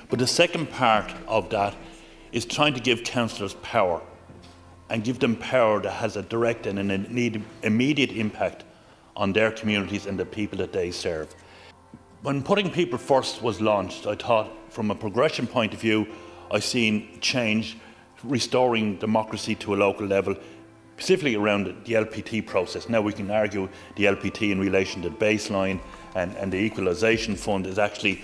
But the second part of that is trying to give councillors power, and give them power that has a direct and an immediate impact on their communities and the people that they serve. When Putting People First was launched, I thought from a progression point of view, I've seen change, restoring democracy to a local level, specifically around the LPT process. Now we can argue the LPT in relation to the baseline and the equalisation fund is actually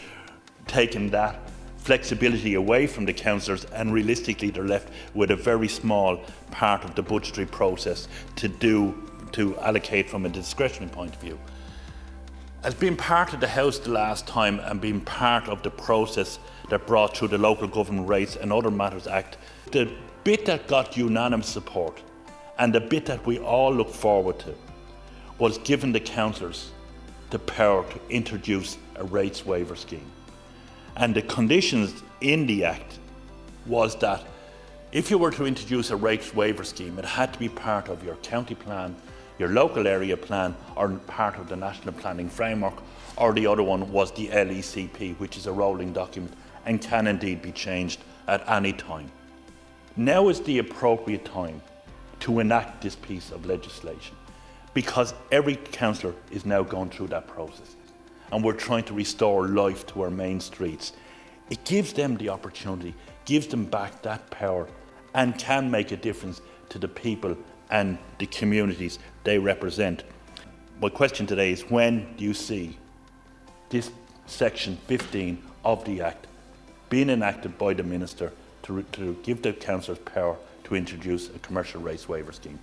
taking that flexibility away from the councillors, and realistically they're left with a very small part of the budgetary process to allocate from a discretionary point of view. As being part of the House the last time and being part of the process that brought through the Local Government Rates and Other Matters Act, the bit that got unanimous support and the bit that we all look forward to was giving the councillors the power to introduce a rates waiver scheme. And the conditions in the Act was that if you were to introduce a rates waiver scheme, it had to be part of your county plan, your local area plan, or part of the National Planning Framework, or the other one was the LECP, which is a rolling document and can indeed be changed at any time. Now is the appropriate time to enact this piece of legislation, because every councillor is now going through that process, and we're trying to restore life to our main streets. It gives them the opportunity, gives them back that power, and can make a difference to the people and the communities they represent. My question today is, when do you see this section 15 of the Act being enacted by the Minister to give the councillors power to introduce a commercial rates waiver scheme?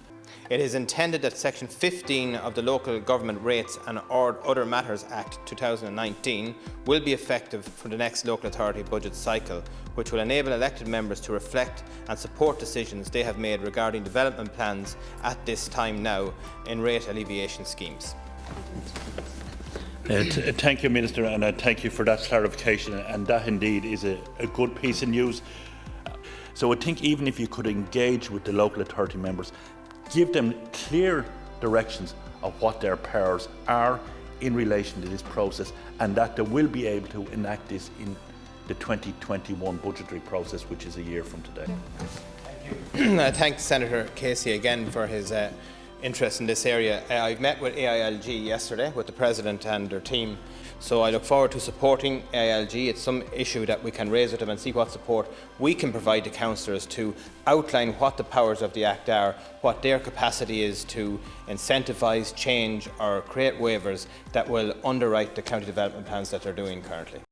It is intended that Section 15 of the Local Government Rates and Other Matters Act 2019 will be effective for the next local authority budget cycle, which will enable elected members to reflect and support decisions they have made regarding development plans at this time now in rate alleviation schemes. Thank you, Minister, and thank you for that clarification, and that indeed is a good piece of news. So I think even if you could engage with the local authority members, give them clear directions of what their powers are in relation to this process, and that they will be able to enact this in the 2021 budgetary process, which is a year from today. Thank you. I thank Senator Casey again for his interest in this area. I've met with AILG yesterday with the President and their team, so I look forward to supporting AILG. It's some issue that we can raise with them and see what support we can provide to councillors to outline what the powers of the Act are, what their capacity is to incentivise, change or create waivers that will underwrite the county development plans that they're doing currently.